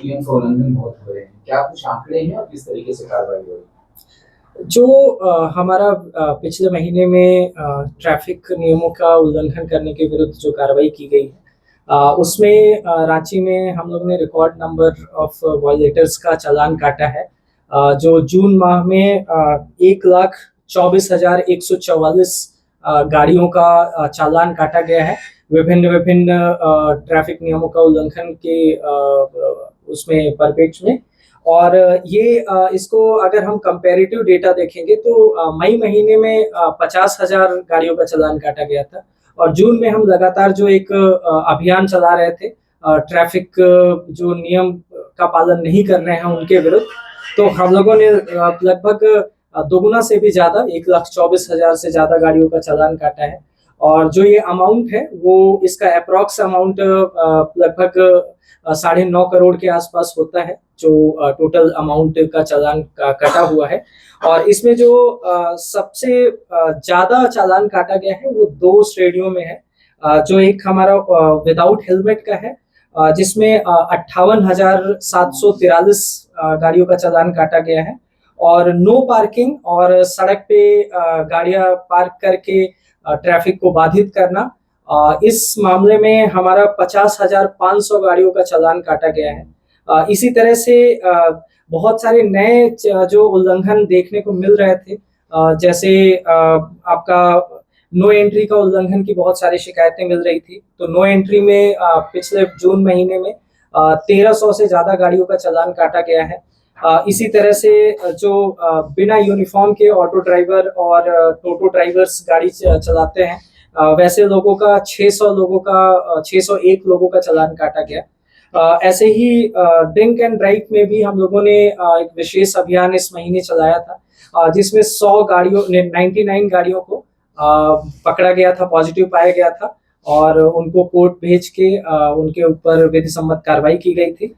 नियम का उल्लंघन बहुत हो रहे हैं, क्या कुछ आंकड़े हैं और किस तरीके से कार्रवाई हो रही है? जो हमारा पिछले महीने में ट्रैफिक नियमों का उल्लंघन करने के विरुद्ध जो कार्रवाई की गई है, उसमें रांची में हम लोग ने रिकॉर्ड नंबर ऑफ वायलेटर्स का चालान काटा है। जो जून माह में 1,24,144 गाड़ियों का चालान काटा गया है। विभिन्न विभिन्न ट्रैफिक नियमों का उल्लंघन के उसमें परिप्रेक्ष्य में। और ये इसको अगर हम कंपैरेटिव डेटा देखेंगे तो मई महीने में 50,000 गाड़ियों का चालान काटा गया था और जून में हम लगातार जो एक अभियान चला रहे थे ट्रैफिक जो नियम का पालन नहीं कर रहे हैं उनके विरुद्ध, तो हम लोगों ने लगभग दोगुना से भी ज्यादा 1,24,000 से ज्यादा गाड़ियों का चालान काटा है। और जो ये अमाउंट है वो इसका अप्रॉक्स अमाउंट लगभग 9.5 करोड़ के आसपास होता है, जो टोटल अमाउंट का चालान कटा हुआ है। और इसमें जो सबसे ज्यादा चालान काटा गया है वो 2 श्रेणियों में है। जो एक हमारा विदाउट हेलमेट का है, जिसमें 58,743 गाड़ियों का चालान काटा गया है। और नो पार्किंग और सड़क पे गाड़ियां पार्क करके ट्रैफिक को बाधित करना, इस मामले में हमारा 50,500 गाड़ियों का चालान काटा गया है। इसी तरह से बहुत सारे नए जो उल्लंघन देखने को मिल रहे थे, जैसे आपका नो एंट्री का उल्लंघन की बहुत सारी शिकायतें मिल रही थी। तो नो एंट्री में पिछले जून महीने में 1,300 से ज्यादा गाड़ियों का चालान काटा गया है। इसी तरह से जो बिना यूनिफॉर्म के ऑटो ड्राइवर और टोटो ड्राइवर्स गाड़ी चलाते हैं, वैसे लोगों का 601 लोगों का चालान काटा गया। ऐसे ही ड्रिंक एंड ड्राइव में भी हम लोगों ने एक विशेष अभियान इस महीने चलाया था, जिसमें 99 गाड़ियों को पकड़ा गया था, पॉजिटिव पाया गया था और उनको कोर्ट भेज के उनके ऊपर विधि सम्मत कार्रवाई की गई थी।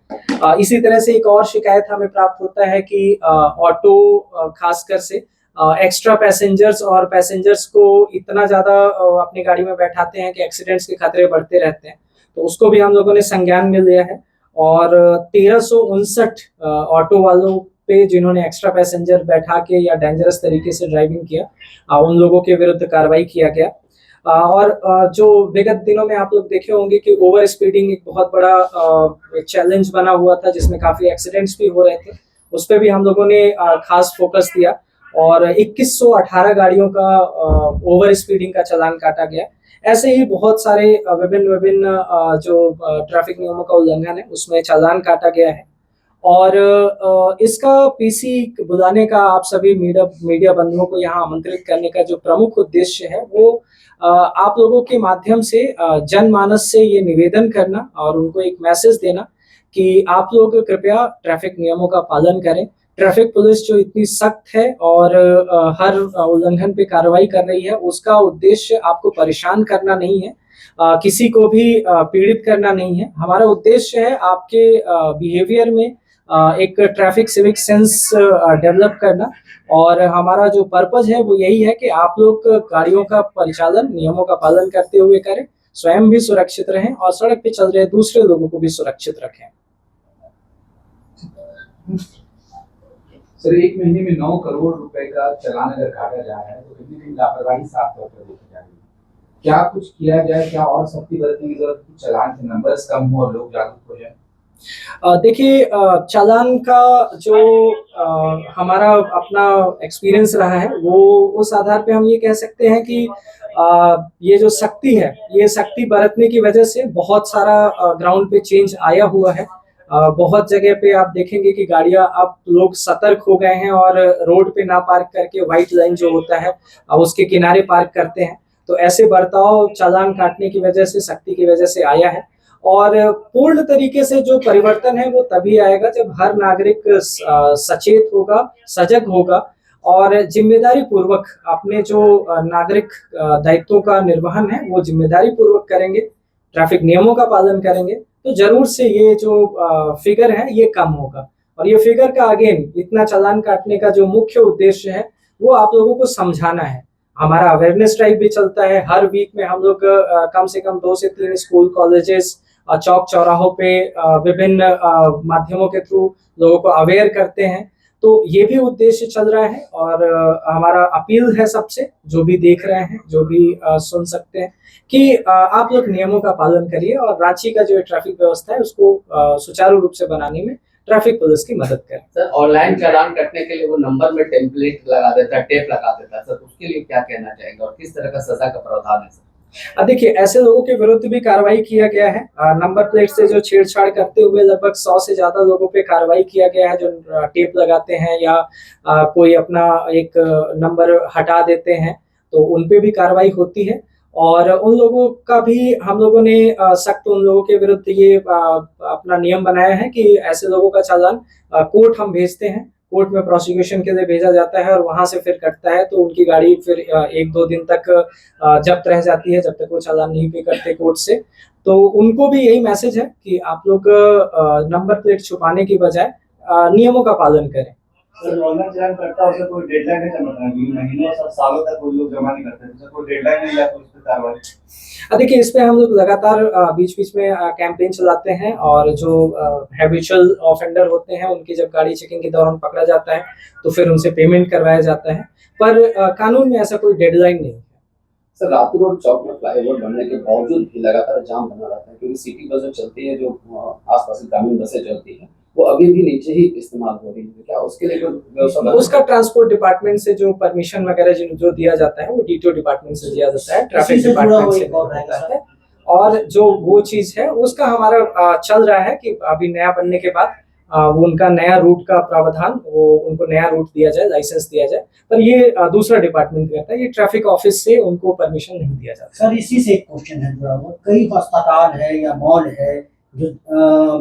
इसी तरह से एक और शिकायत हमें प्राप्त होता है कि ऑटो खासकर से एक्स्ट्रा पैसेंजर्स और पैसेंजर्स को इतना ज्यादा अपनी गाड़ी में बैठाते हैं कि एक्सीडेंट्स के खतरे बढ़ते रहते हैं। तो उसको भी हम लोगों ने संज्ञान में लिया है और 1,359 ऑटो वालों पे जिन्होंने एक्स्ट्रा पैसेंजर बैठा के या डेंजरस तरीके से ड्राइविंग किया, उन लोगों के विरुद्ध कार्रवाई किया गया। और जो विगत दिनों में आप लोग देखे होंगे कि ओवर स्पीडिंग एक बहुत बड़ा चैलेंज बना हुआ था, जिसमें काफी एक्सीडेंट्स भी हो रहे थे। उस पर भी हम लोगों ने खास फोकस दिया और 2,118 गाड़ियों का ओवर स्पीडिंग का चालान काटा गया। ऐसे ही बहुत सारे विभिन्न जो ट्रैफिक नियमों का उल्लंघन है उसमें चालान काटा गया है। और इसका पीसी बुलाने का, आप सभी मीडिया बंधुओं को यहाँ आमंत्रित करने का जो प्रमुख उद्देश्य है वो आप लोगों के माध्यम से जनमानस से ये निवेदन करना और उनको एक मैसेज देना कि आप लोग कृपया ट्रैफिक नियमों का पालन करें। ट्रैफिक पुलिस जो इतनी सख्त है और हर उल्लंघन पे कार्रवाई कर रही है, उसका उद्देश्य आपको परेशान करना नहीं है, किसी को भी पीड़ित करना नहीं है। हमारा उद्देश्य है आपके बिहेवियर में एक ट्रैफिक सिविक सेंस डेवलप करना। और हमारा जो पर्पज है वो यही है कि आप लोग गाड़ियों का परिचालन नियमों का पालन करते हुए करें, स्वयं भी सुरक्षित रहें और सड़क पे चल रहे दूसरे लोगों को भी सुरक्षित रखें। सर, एक महीने में 9 करोड़ रुपए का चालान अगर काटा जा रहा है तो कहीं ना कहीं लापरवाही साफ तौर पर देखी जा रही है। क्या कुछ किया जाए, क्या और सख्ती बरतने की जरूरत है, चालान के नंबर्स कम हो और लोग जागरूक हो जाए? देखिए, चालान का जो हमारा अपना एक्सपीरियंस रहा है वो उस आधार पे हम ये कह सकते हैं कि ये जो सख्ती है, ये सख्ती बरतने की वजह से बहुत सारा ग्राउंड पे चेंज आया हुआ है। बहुत जगह पे आप देखेंगे कि गाड़ियां, अब लोग सतर्क हो गए हैं और रोड पे ना पार्क करके व्हाइट लाइन जो होता है उसके किनारे पार्क करते हैं। तो ऐसे बर्ताव चालान काटने की वजह से, सख्ती की वजह से आया है। और पूर्ण तरीके से जो परिवर्तन है वो तभी आएगा जब हर नागरिक सचेत होगा, सजग होगा और जिम्मेदारी पूर्वक अपने जो नागरिक दायित्वों का निर्वहन है वो जिम्मेदारी पूर्वक करेंगे, ट्रैफिक नियमों का पालन करेंगे, तो जरूर से ये जो फिगर है ये कम होगा। और ये फिगर का अगेन इतना चालान काटने का जो मुख्य उद्देश्य है वो आप लोगों को समझाना है। हमारा अवेयरनेस ड्राइव भी चलता है, हर वीक में हम लोग कम से कम 2 से 3 स्कूल, कॉलेजेस चौक चौराहों पे विभिन्न माध्यमों के थ्रू लोगों को अवेयर करते हैं। तो ये भी उद्देश्य चल रहा है और हमारा अपील है सबसे, जो भी देख रहे हैं, जो भी सुन सकते हैं, कि आप लोग नियमों का पालन करिए और रांची का जो ट्रैफिक व्यवस्था है उसको सुचारू रूप से बनाने में ट्रैफिक पुलिस की मदद करें। सर, ऑनलाइन चालान कटने के लिए वो नंबर में टेम्पलेट लगा देता है, टेप लगा देता है, सर उसके लिए क्या कहना चाहेंगे और किस तरह का सजा का प्रावधान है सर? देखिए, ऐसे लोगों के विरुद्ध भी कार्रवाई किया गया है। नंबर प्लेट से जो छेड़छाड़ करते हुए लगभग 100 से ज्यादा लोगों पे कार्रवाई किया गया है, जो टेप लगाते हैं या कोई अपना एक नंबर हटा देते हैं, तो उन पे भी कार्रवाई होती है। और उन लोगों का भी हम लोगों ने सख्त उन लोगों के विरुद्ध ये अपना नियम बनाया है कि ऐसे लोगों का चालान कोर्ट हम भेजते हैं, कोर्ट में प्रोसिक्यूशन के लिए भेजा जाता है और वहां से फिर कटता है, तो उनकी गाड़ी फिर 1-2 दिन तक जब्त रह जाती है जब तक वो चालान नहीं पे करते कोर्ट से। तो उनको भी यही मैसेज है कि आप लोग नंबर प्लेट छुपाने की बजाय नियमों का पालन करें। सर, ऑनलाइन चालान करता है, उसे कोई डेडलाइन है जमा करने की? महीनों और सालों तक वो लोग जमा नहीं करते, तो कोई डेडलाइन है या कोई इस पे कार्रवाई? देखिए, इस पे हम लोग लगातार बीच-बीच में कैंपेन चलाते हैं और जो हैबिचुअल ऑफेंडर होते हैं उनकी जब गाड़ी चेकिंग के दौरान पकड़ा जाता है तो फिर उनसे पेमेंट करवाया जाता है, पर कानून में ऐसा कोई डेडलाइन नहीं है। सर, रातू रोड चौक में फ्लाईओवर बनने के बावजूद भी लगातार जाम बना रहता है, क्योंकि सिटी बस जो चलती है, जो आसपास की ग्रामीण बसें चलती हैं, वो अभी भी नीचे ही इस्तेमाल हो रही है। क्या उसके लिए कोई व्यवस्था? उसका ट्रांसपोर्ट डिपार्टमेंट से जो परमिशन वगैरह जो दिया जाता है वो डीटीओ डिपार्टमेंट से दिया जाता है, ट्रैफिक डिपार्टमेंट से दिया जाता है। और जो वो चीज है उसका हमारा चल रहा है कि अभी नया बनने के बाद वो उनका नया रूट का प्रावधान, वो उनको नया रूट दिया जाए, लाइसेंस दिया जाए, पर ये दूसरा डिपार्टमेंट करता है, ये ट्रैफिक ऑफिस से उनको परमिशन नहीं दिया जाता। सर, इसी से एक क्वेश्चन है जुड़ा हुआ, कई अस्पताल है या मॉल है जो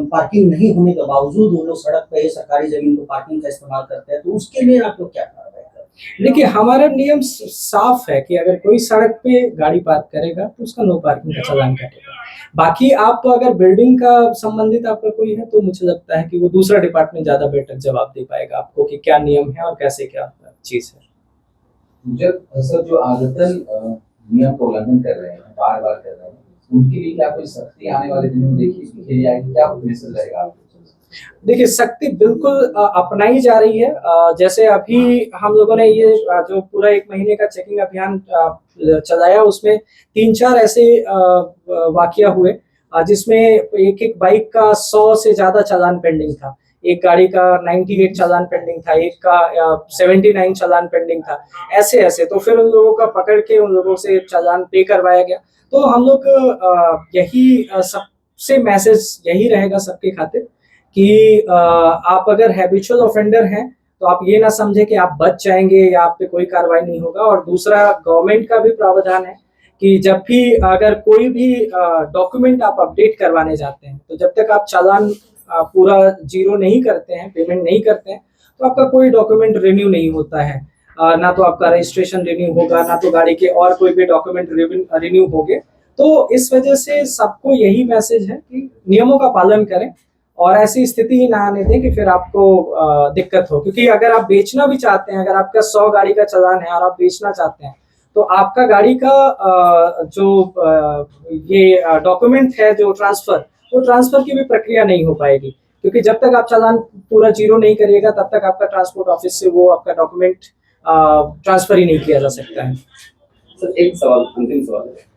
पार्किंग नहीं होने के बावजूद वो लोग सड़क पे सरकारी जमीन को पार्किंग का इस्तेमाल करते हैं, तो उसके लिए आप लोग क्या कार्रवाई करते हैं? देखिए, हमारा नियम साफ है कि अगर कोई सड़क पे गाड़ी पार्क करेगा तो उसका नो पार्किंग का चालान कटेगा। बाकी आप अगर बिल्डिंग का संबंधित आपका कोई है तो मुझे लगता है कि वो दूसरा डिपार्टमेंट ज्यादा बेटर जवाब दे पाएगा आपको कि क्या नियम है और कैसे क्या चीज है। जब सर जो आदतन नियम का उल्लंघन कर रहे हैं, बार-बार कर रहे हैं, उनके लिए क्या कोई सख्ती आने वाले दिनों में देखी जाएगी? क्या मैसेज रहेगा आपको? देखिए, सख्ती बिल्कुल अपनाई जा रही है। जैसे अभी हम लोगों ने ये जो पूरा 1 महीने का चेकिंग अभियान चलाया, उसमें 3-4 ऐसे वाकया हुए जिसमें एक बाइक का 100 से ज्यादा चालान पेंडिंग था, एक गाड़ी का 98 चालान पेंडिंग था, एक का 79 चालान पेंडिंग था, ऐसे तो फिर उन लोगों का पकड़ के उन लोगों से चालान पे करवाया गया। तो हम लोग यही सबसे मैसेज यही रहेगा सबके खातिर कि आप अगर हैबिचुअल ऑफेंडर हैं तो आप ये ना समझे कि आप बच जाएंगे या आप पे कोई कार्रवाई नहीं होगा। और दूसरा, गवर्नमेंट का भी प्रावधान है कि जब भी अगर कोई भी डॉक्यूमेंट आप अपडेट करवाने जाते हैं, तो जब तक आप चालान पूरा जीरो नहीं करते हैं, पेमेंट नहीं करते हैं, तो आपका कोई डॉक्यूमेंट रिन्यू नहीं होता है। ना तो आपका रजिस्ट्रेशन रिन्यू होगा, ना तो गाड़ी के और कोई भी डॉक्यूमेंट रिन्यू होंगे। तो इस वजह से सबको यही मैसेज है कि नियमों का पालन करें और ऐसी स्थिति ही ना आने दें कि फिर आपको दिक्कत हो। क्योंकि अगर आप बेचना भी चाहते हैं, अगर आपका 100 गाड़ी का चालान है और आप बेचना चाहते हैं, तो आपका गाड़ी का जो ये डॉक्यूमेंट है, जो ट्रांसफर, वो ट्रांसफर की भी प्रक्रिया नहीं हो पाएगी, क्योंकि जब तक आप चालान पूरा जीरो नहीं करिएगा तब तक आपका ट्रांसपोर्ट ऑफिस से वो आपका डॉक्यूमेंट ट्रांसफर ही नहीं किया जा सकता है। सर, एक सवाल, अंतिम सवाल है,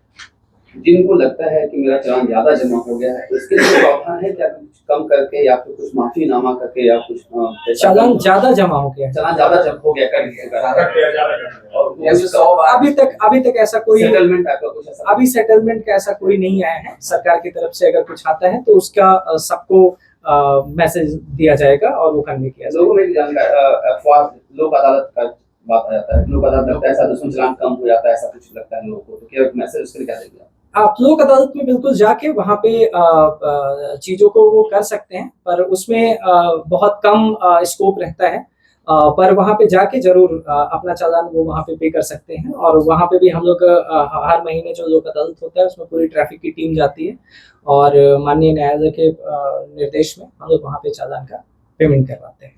जिनको लगता है कि मेरा चालान ज्यादा जमा हो गया है, इसके लिए प्रावधान है क्या? कुछ कम करके या फिर कुछ माफीनामा करके या कुछ चालान ज्यादा जमा हो गया है, चालान ज्यादा जमा हो गया और अभी तक ऐसा कोई सेटलमेंट आपका कुछ ऐसा? अभी सेटलमेंट का ऐसा कोई नहीं आया है। सरकार की तरफ से अगर कुछ आता है तो उसका सबको मैसेज दिया जाएगा और वो करने किया जाएगा। लोगों में भी जानकारी, लोक अदालत का बात आ जाता है, लोक अदालत लगता है ऐसा, दुश्मन चालान कम हो जाता है, ऐसा कुछ लगता है लोगों को, तो क्या मैसेज उसके लिए क्या देंगे आप? लोक अदालत में बिल्कुल जाके वहाँ पे चीजों को वो कर सकते हैं, पर उसमें बहुत कम स्कोप रहता है, पर वहाँ पे जाके जरूर अपना चालान वो वहाँ पे कर सकते हैं। और वहाँ पे भी हम लोग हर महीने जो लोक अदालत होता है उसमें पूरी ट्रैफिक की टीम जाती है और माननीय न्यायालय के निर्देश में हम लोग वहाँ पे चालान का पेमेंट करवाते हैं।